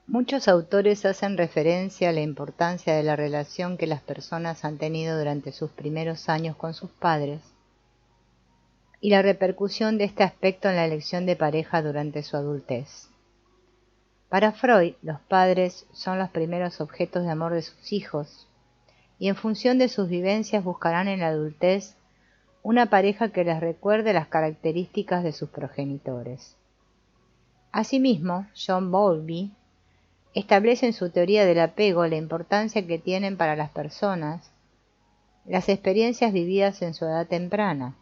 Muchos autores hacen referencia a la importancia de la relación que las personas han tenido durante sus primeros años con sus padres y la repercusión de este aspecto en la elección de pareja durante su adultez. Para Freud, los padres son los primeros objetos de amor de sus hijos y en función de sus vivencias buscarán en la adultez una pareja que les recuerde las características de sus progenitores. Asimismo, John Bowlby establece en su teoría del apego la importancia que tienen para las personas las experiencias vividas en su edad temprana,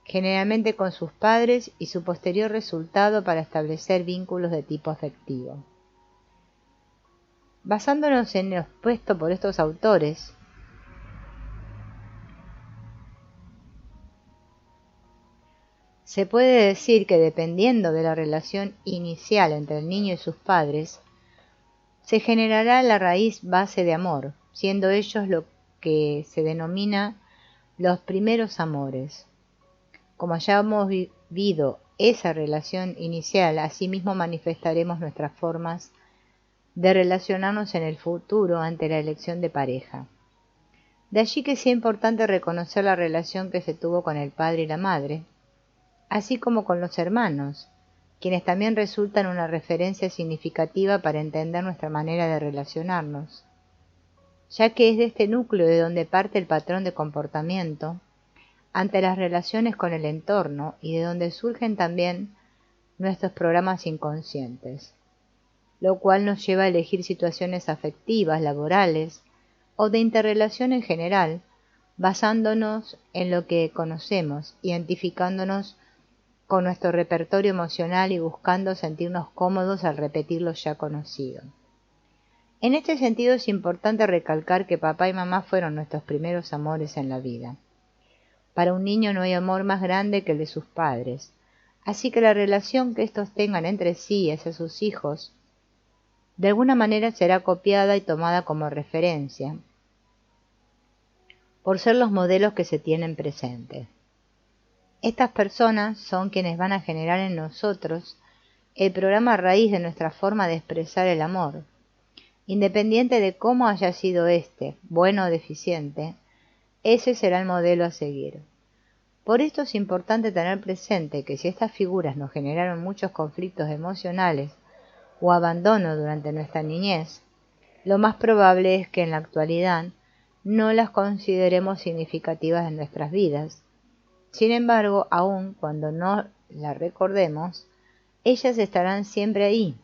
generalmente con sus padres y su posterior resultado para establecer vínculos de tipo afectivo. Basándonos en lo expuesto por estos autores, se puede decir que dependiendo de la relación inicial entre el niño y sus padres, se generará la raíz base de amor, siendo ellos lo que se denomina los primeros amores. Como hayamos vivido esa relación inicial, asimismo manifestaremos nuestras formas de relacionarnos en el futuro ante la elección de pareja. De allí que sea importante reconocer la relación que se tuvo con el padre y la madre, así como con los hermanos, quienes también resultan una referencia significativa para entender nuestra manera de relacionarnos, ya que es de este núcleo de donde parte el patrón de comportamiento ante las relaciones con el entorno y de donde surgen también nuestros programas inconscientes, lo cual nos lleva a elegir situaciones afectivas, laborales o de interrelación en general, basándonos en lo que conocemos, identificándonos con nuestro repertorio emocional y buscando sentirnos cómodos al repetir lo ya conocido. En este sentido es importante recalcar que papá y mamá fueron nuestros primeros amores en la vida. Para un niño no hay amor más grande que el de sus padres, así que la relación que estos tengan entre sí y hacia sus hijos, de alguna manera será copiada y tomada como referencia, por ser los modelos que se tienen presentes. Estas personas son quienes van a generar en nosotros el programa raíz de nuestra forma de expresar el amor, independiente de cómo haya sido este, bueno o deficiente, ese será el modelo a seguir. Por esto es importante tener presente que si estas figuras nos generaron muchos conflictos emocionales o abandono durante nuestra niñez, lo más probable es que en la actualidad no las consideremos significativas en nuestras vidas. Sin embargo, aun cuando no las recordemos, ellas estarán siempre ahí,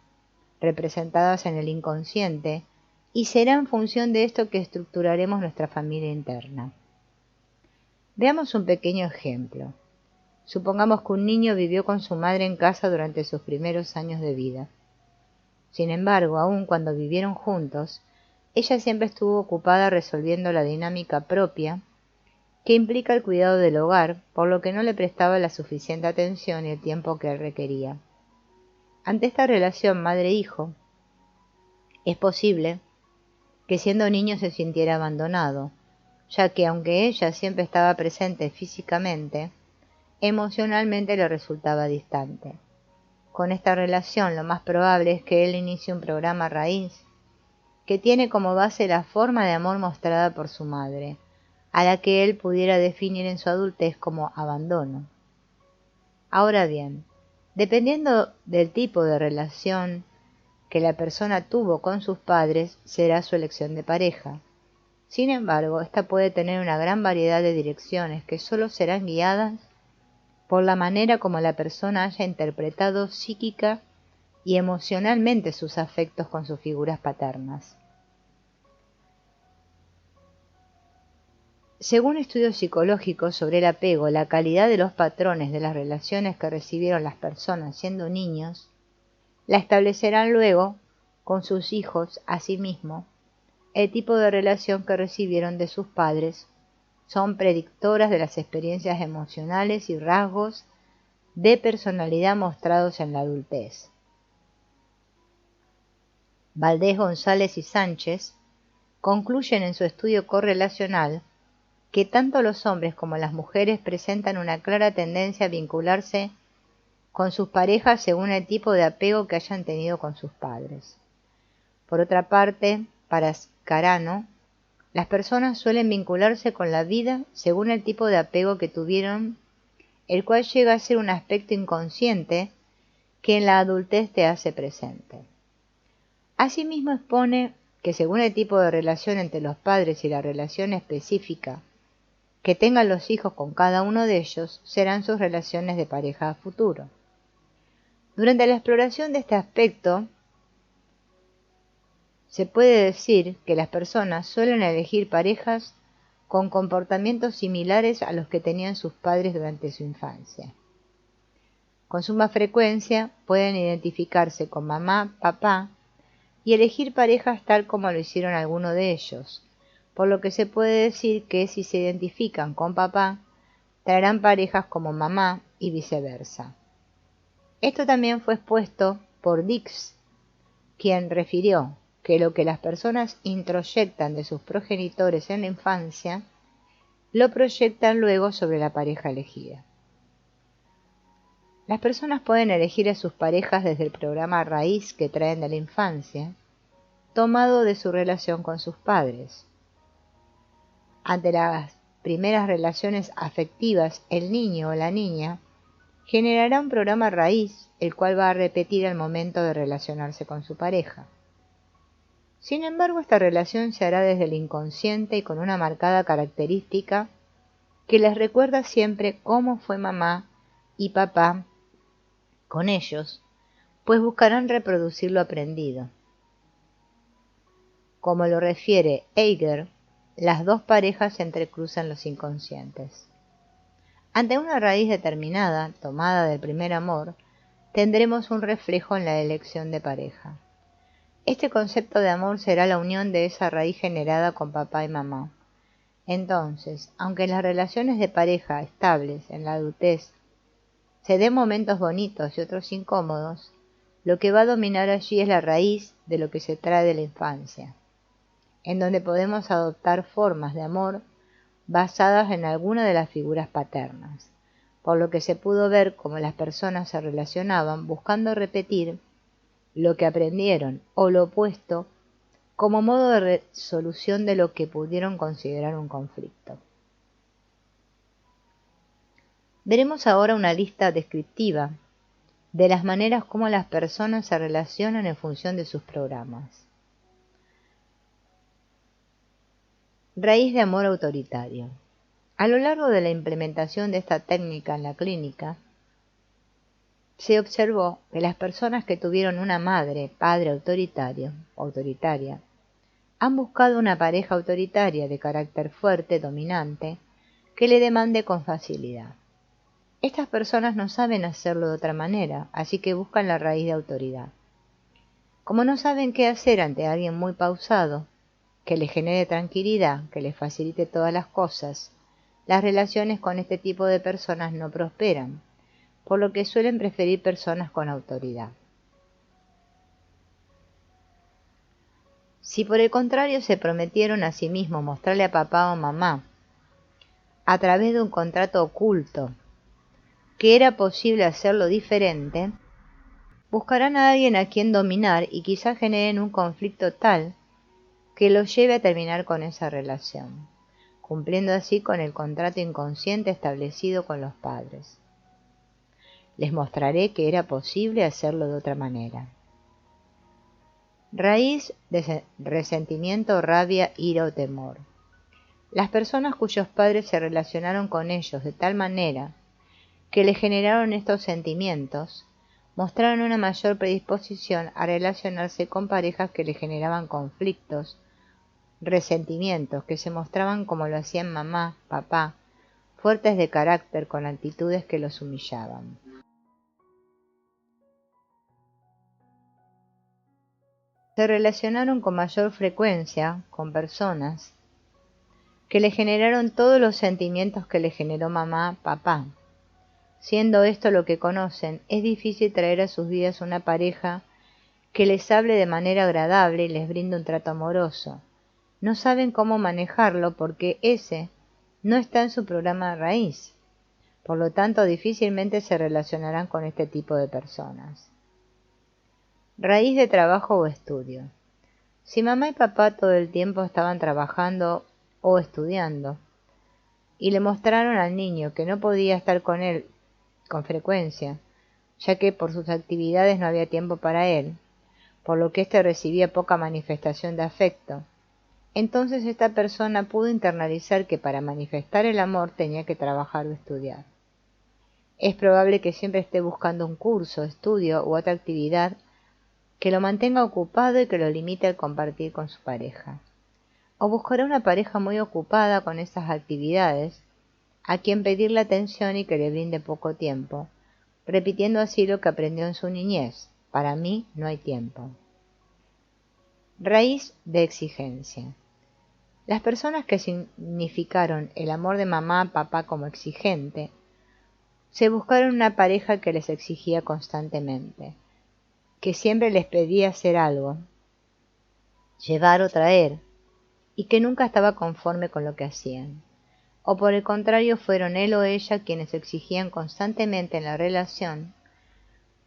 representadas en el inconsciente, y será en función de esto que estructuraremos nuestra familia interna. Veamos un pequeño ejemplo. Supongamos que un niño vivió con su madre en casa durante sus primeros años de vida. Sin embargo, aun cuando vivieron juntos, ella siempre estuvo ocupada resolviendo la dinámica propia que implica el cuidado del hogar, por lo que no le prestaba la suficiente atención y el tiempo que él requería. Ante esta relación madre-hijo, es posible que siendo niño se sintiera abandonado, ya que aunque ella siempre estaba presente físicamente, emocionalmente le resultaba distante. Con esta relación lo más probable es que él inicie un programa raíz que tiene como base la forma de amor mostrada por su madre, a la que él pudiera definir en su adultez como abandono. Ahora bien, dependiendo del tipo de relación que la persona tuvo con sus padres, será su elección de pareja. Sin embargo, esta puede tener una gran variedad de direcciones que solo serán guiadas por la manera como la persona haya interpretado psíquica y emocionalmente sus afectos con sus figuras paternas. Según estudios psicológicos sobre el apego, la calidad de los patrones de las relaciones que recibieron las personas siendo niños, la establecerán luego con sus hijos. Asimismo, el tipo de relación que recibieron de sus padres son predictoras de las experiencias emocionales y rasgos de personalidad mostrados en la adultez. Valdés, González y Sánchez concluyen en su estudio correlacional que tanto los hombres como las mujeres presentan una clara tendencia a vincularse con sus parejas según el tipo de apego que hayan tenido con sus padres. Por otra parte, para Carano, las personas suelen vincularse con la vida según el tipo de apego que tuvieron, el cual llega a ser un aspecto inconsciente que en la adultez te hace presente. Asimismo expone que según el tipo de relación entre los padres y la relación específica que tengan los hijos con cada uno de ellos, serán sus relaciones de pareja a futuro. Durante la exploración de este aspecto, se puede decir que las personas suelen elegir parejas con comportamientos similares a los que tenían sus padres durante su infancia. Con suma frecuencia pueden identificarse con mamá, papá y elegir parejas tal como lo hicieron algunos de ellos, por lo que se puede decir que si se identifican con papá, traerán parejas como mamá y viceversa. Esto también fue expuesto por Dix, quien refirió que lo que las personas introyectan de sus progenitores en la infancia, lo proyectan luego sobre la pareja elegida. Las personas pueden elegir a sus parejas desde el programa raíz que traen de la infancia, tomado de su relación con sus padres. Ante las primeras relaciones afectivas, el niño o la niña generará un programa raíz, el cual va a repetir al momento de relacionarse con su pareja. Sin embargo, esta relación se hará desde el inconsciente y con una marcada característica que les recuerda siempre cómo fue mamá y papá con ellos, pues buscarán reproducir lo aprendido. Como lo refiere Eiger, las dos parejas se entrecruzan los inconscientes. Ante una raíz determinada, tomada del primer amor, tendremos un reflejo en la elección de pareja. Este concepto de amor será la unión de esa raíz generada con papá y mamá. Entonces, aunque en las relaciones de pareja estables en la adultez se den momentos bonitos y otros incómodos, lo que va a dominar allí es la raíz de lo que se trae de la infancia, en donde podemos adoptar formas de amor basadas en alguna de las figuras paternas, por lo que se pudo ver cómo las personas se relacionaban buscando repetir lo que aprendieron o lo opuesto como modo de resolución de lo que pudieron considerar un conflicto. Veremos ahora una lista descriptiva de las maneras como las personas se relacionan en función de sus programas. Raíz de amor autoritario. A lo largo de la implementación de esta técnica en la clínica, se observó que las personas que tuvieron una madre, padre autoritaria, han buscado una pareja autoritaria de carácter fuerte, dominante, que le demande con facilidad. Estas personas no saben hacerlo de otra manera, así que buscan la raíz de autoridad. Como no saben qué hacer ante alguien muy pausado, que les genere tranquilidad, que les facilite todas las cosas, las relaciones con este tipo de personas no prosperan, por lo que suelen preferir personas con autoridad. Si por el contrario se prometieron a sí mismos mostrarle a papá o mamá, a través de un contrato oculto, que era posible hacerlo diferente, buscarán a alguien a quien dominar y quizá generen un conflicto tal que los lleve a terminar con esa relación, cumpliendo así con el contrato inconsciente establecido con los padres. Les mostraré que era posible hacerlo de otra manera. Raíz de resentimiento, rabia, ira o temor. Las personas cuyos padres se relacionaron con ellos de tal manera que les generaron estos sentimientos, mostraron una mayor predisposición a relacionarse con parejas que les generaban conflictos, resentimientos que se mostraban como lo hacían mamá, papá, fuertes de carácter con actitudes que los humillaban. Se relacionaron con mayor frecuencia con personas que le generaron todos los sentimientos que le generó mamá, papá. Siendo esto lo que conocen, es difícil traer a sus vidas una pareja que les hable de manera agradable y les brinde un trato amoroso. No saben cómo manejarlo porque ese no está en su programa de raíz. Por lo tanto, difícilmente se relacionarán con este tipo de personas. Raíz de trabajo o estudio. Si mamá y papá todo el tiempo estaban trabajando o estudiando y le mostraron al niño que no podía estar con él con frecuencia, ya que por sus actividades no había tiempo para él, por lo que éste recibía poca manifestación de afecto, entonces esta persona pudo internalizar que para manifestar el amor tenía que trabajar o estudiar. Es probable que siempre esté buscando un curso, estudio u otra actividad que lo mantenga ocupado y que lo limite al compartir con su pareja. O buscará una pareja muy ocupada con esas actividades, a quien pedirle atención y que le brinde poco tiempo, repitiendo así lo que aprendió en su niñez: para mí no hay tiempo. Raíz de exigencia. Las personas que significaron el amor de mamá papá como exigente, se buscaron una pareja que les exigía constantemente, que siempre les pedía hacer algo, llevar o traer, y que nunca estaba conforme con lo que hacían. O por el contrario, fueron él o ella quienes exigían constantemente en la relación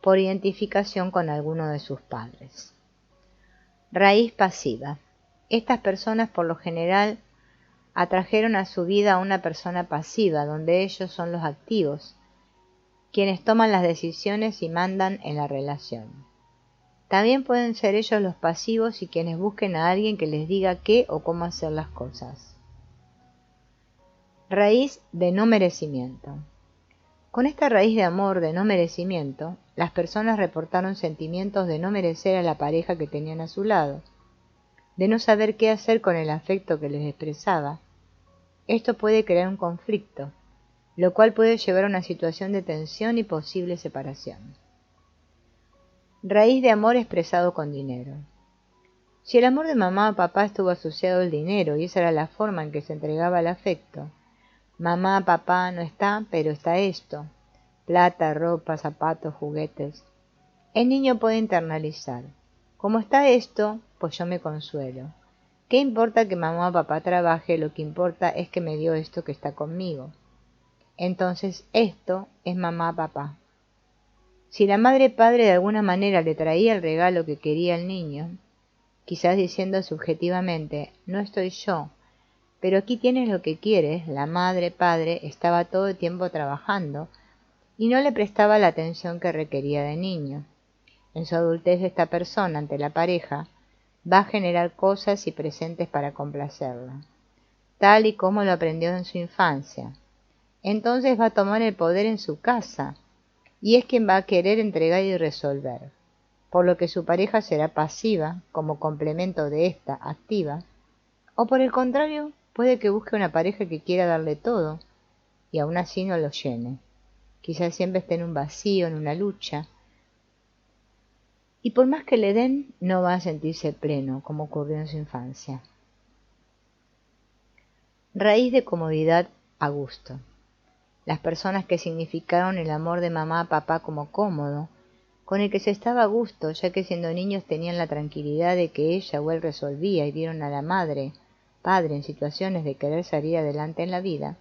por identificación con alguno de sus padres. Raíz pasiva. Estas personas por lo general atrajeron a su vida a una persona pasiva, donde ellos son los activos, quienes toman las decisiones y mandan en la relación. También pueden ser ellos los pasivos y quienes busquen a alguien que les diga qué o cómo hacer las cosas. Raíz de no merecimiento. Con esta raíz de amor de no merecimiento, las personas reportaron sentimientos de no merecer a la pareja que tenían a su lado, de no saber qué hacer con el afecto que les expresaba. Esto puede crear un conflicto, lo cual puede llevar a una situación de tensión y posible separación. Raíz de amor expresado con dinero. Si el amor de mamá o papá estuvo asociado al dinero y esa era la forma en que se entregaba el afecto, mamá, papá no está, pero está esto: plata, ropa, zapatos, juguetes. El niño puede internalizar: como está esto, pues yo me consuelo. ¿Qué importa que mamá o papá trabaje? Lo que importa es que me dio esto que está conmigo. Entonces esto es mamá, papá. Si la madre padre de alguna manera le traía el regalo que quería el niño, quizás diciendo subjetivamente: no estoy yo, pero aquí tienes lo que quieres, la madre padre estaba todo el tiempo trabajando y no le prestaba la atención que requería de niño. En su adultez esta persona ante la pareja va a generar cosas y presentes para complacerla, tal y como lo aprendió en su infancia. Entonces va a tomar el poder en su casa y es quien va a querer entregar y resolver, por lo que su pareja será pasiva como complemento de esta activa, o por el contrario, puede que busque una pareja que quiera darle todo y aún así no lo llene. Quizás siempre esté en un vacío, en una lucha, y por más que le den, no va a sentirse pleno, como ocurrió en su infancia. Raíz de comodidad a gusto. Las personas que significaron el amor de mamá a papá como cómodo, con el que se estaba a gusto, ya que siendo niños tenían la tranquilidad de que ella o él resolvía y vieron a la madre, padre en situaciones de querer salir adelante en la vida,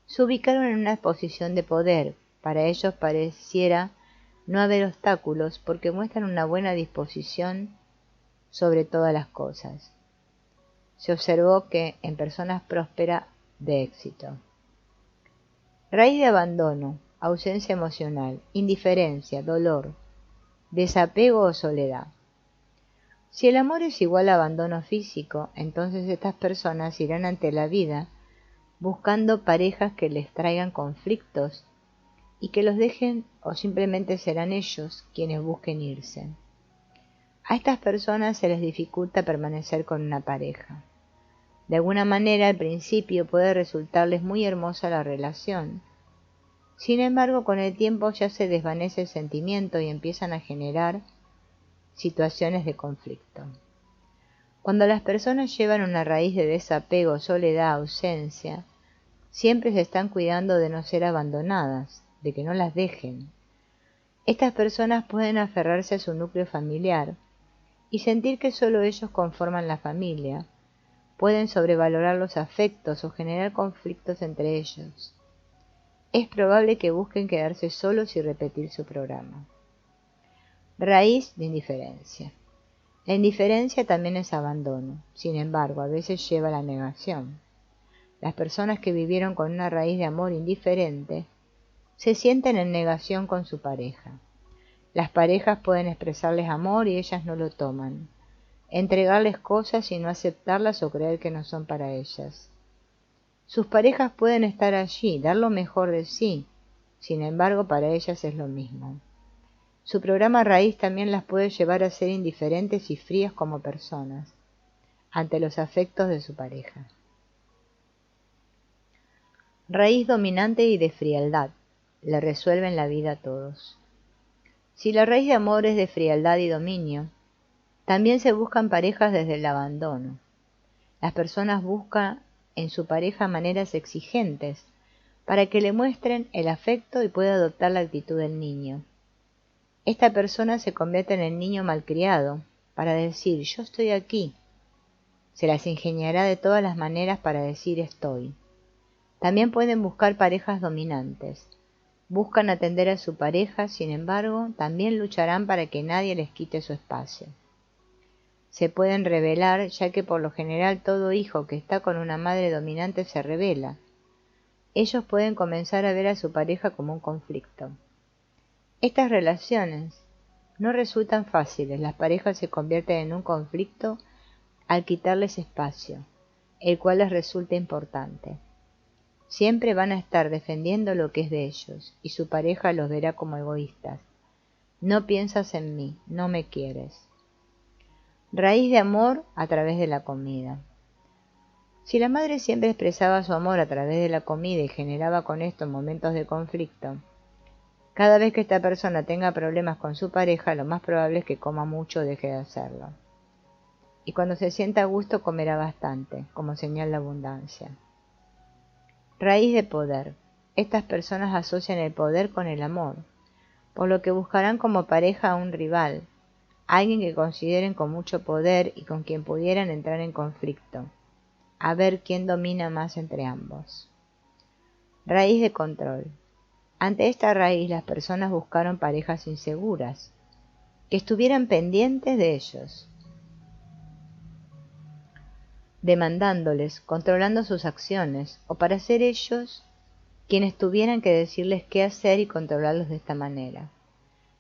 se ubicaron en una posición de poder. Para ellos pareciera no haber obstáculos porque muestran una buena disposición sobre todas las cosas. Se observó que en personas prósperas de éxito. Raíz de abandono, ausencia emocional, indiferencia, dolor, desapego o soledad. Si el amor es igual a abandono físico, entonces estas personas irán ante la vida buscando parejas que les traigan conflictos y que los dejen, o simplemente serán ellos quienes busquen irse. A estas personas se les dificulta permanecer con una pareja. De alguna manera al principio puede resultarles muy hermosa la relación. Sin embargo, con el tiempo ya se desvanece el sentimiento y empiezan a generar situaciones de conflicto. Cuando las personas llevan una raíz de desapego, soledad, ausencia, siempre se están cuidando de no ser abandonadas, de que no las dejen. Estas personas pueden aferrarse a su núcleo familiar y sentir que solo ellos conforman la familia. Pueden sobrevalorar los afectos o generar conflictos entre ellos. Es probable que busquen quedarse solos y repetir su programa. Raíz de indiferencia. La indiferencia también es abandono, sin embargo, a veces lleva a la negación. Las personas que vivieron con una raíz de amor indiferente se sienten en negación con su pareja. Las parejas pueden expresarles amor y ellas no lo toman, entregarles cosas y no aceptarlas o creer que no son para ellas. Sus parejas pueden estar allí, dar lo mejor de sí, sin embargo para ellas es lo mismo. Su programa raíz también las puede llevar a ser indiferentes y frías como personas, ante los afectos de su pareja. Raíz dominante y de frialdad, le resuelven la vida a todos. Si la raíz de amor es de frialdad y dominio, también se buscan parejas desde el abandono. Las personas buscan en su pareja maneras exigentes para que le muestren el afecto y pueda adoptar la actitud del niño. Esta persona se convierte en el niño malcriado para decir yo estoy aquí. Se las ingeniará de todas las maneras para decir estoy. También pueden buscar parejas dominantes. Buscan atender a su pareja, sin embargo, también lucharán para que nadie les quite su espacio. Se pueden rebelar, ya que por lo general todo hijo que está con una madre dominante se rebela. Ellos pueden comenzar a ver a su pareja como un conflicto. Estas relaciones no resultan fáciles, las parejas se convierten en un conflicto al quitarles espacio, el cual les resulta importante. Siempre van a estar defendiendo lo que es de ellos, y su pareja los verá como egoístas. No piensas en mí, no me quieres. Raíz de amor a través de la comida. Si la madre siempre expresaba su amor a través de la comida y generaba con esto momentos de conflicto, cada vez que esta persona tenga problemas con su pareja, lo más probable es que coma mucho o deje de hacerlo. Y cuando se sienta a gusto, comerá bastante, como señal de abundancia. Raíz de poder. Estas personas asocian el poder con el amor, por lo que buscarán como pareja a un rival, alguien que consideren con mucho poder y con quien pudieran entrar en conflicto, a ver quién domina más entre ambos. Raíz de control. Ante esta raíz las personas buscaron parejas inseguras, que estuvieran pendientes de ellos, demandándoles, controlando sus acciones, o para ser ellos quienes tuvieran que decirles qué hacer y controlarlos de esta manera.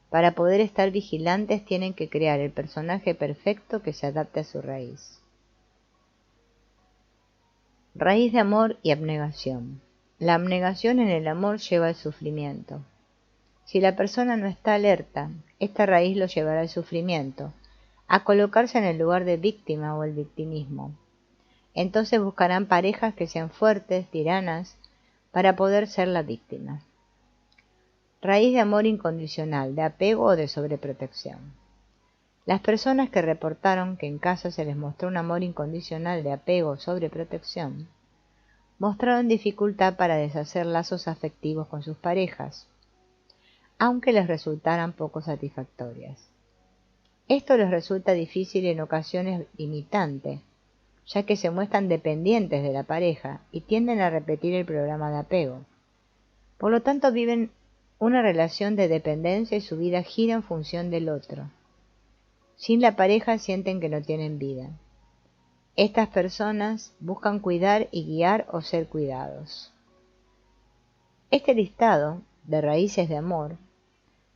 Para poder estar vigilantes tienen que crear el personaje perfecto que se adapte a su raíz. Raíz de amor y abnegación. La abnegación en el amor lleva al sufrimiento. Si la persona no está alerta, esta raíz lo llevará al sufrimiento, a colocarse en el lugar de víctima o el victimismo. Entonces buscarán parejas que sean fuertes, tiranas, para poder ser la víctima. Raíz de amor incondicional, de apego o de sobreprotección. Las personas que reportaron que en casa se les mostró un amor incondicional de apego o sobreprotección, mostraron dificultad para deshacer lazos afectivos con sus parejas, aunque les resultaran poco satisfactorias. Esto les resulta difícil y en ocasiones limitante, ya que se muestran dependientes de la pareja y tienden a repetir el programa de apego. Por lo tanto, viven una relación de dependencia y su vida gira en función del otro. Sin la pareja sienten que no tienen vida. Estas personas buscan cuidar y guiar o ser cuidados. Este listado de raíces de amor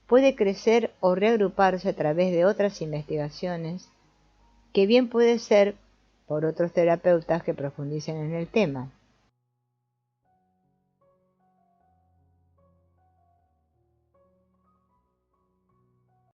puede crecer o reagruparse a través de otras investigaciones que bien puede ser por otros terapeutas que profundicen en el tema.